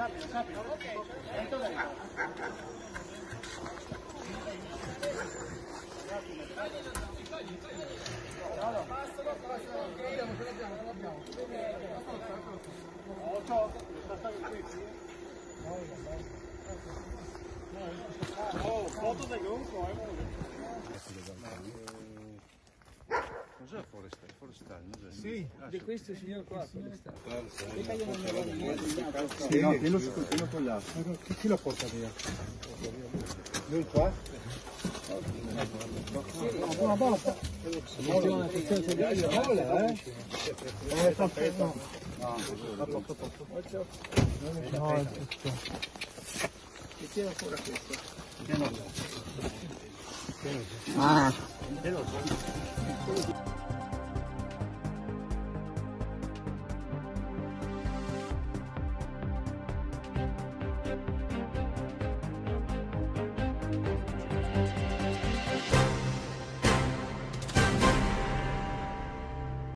Capito? Ok. Cos'è forestale? Sì, di questo signor qua, forestale. Sì, no, tienilo con l'altro. Chi lo porta via? Lui qua? Una volta. Attenzione, Tira fuori questo. Ah.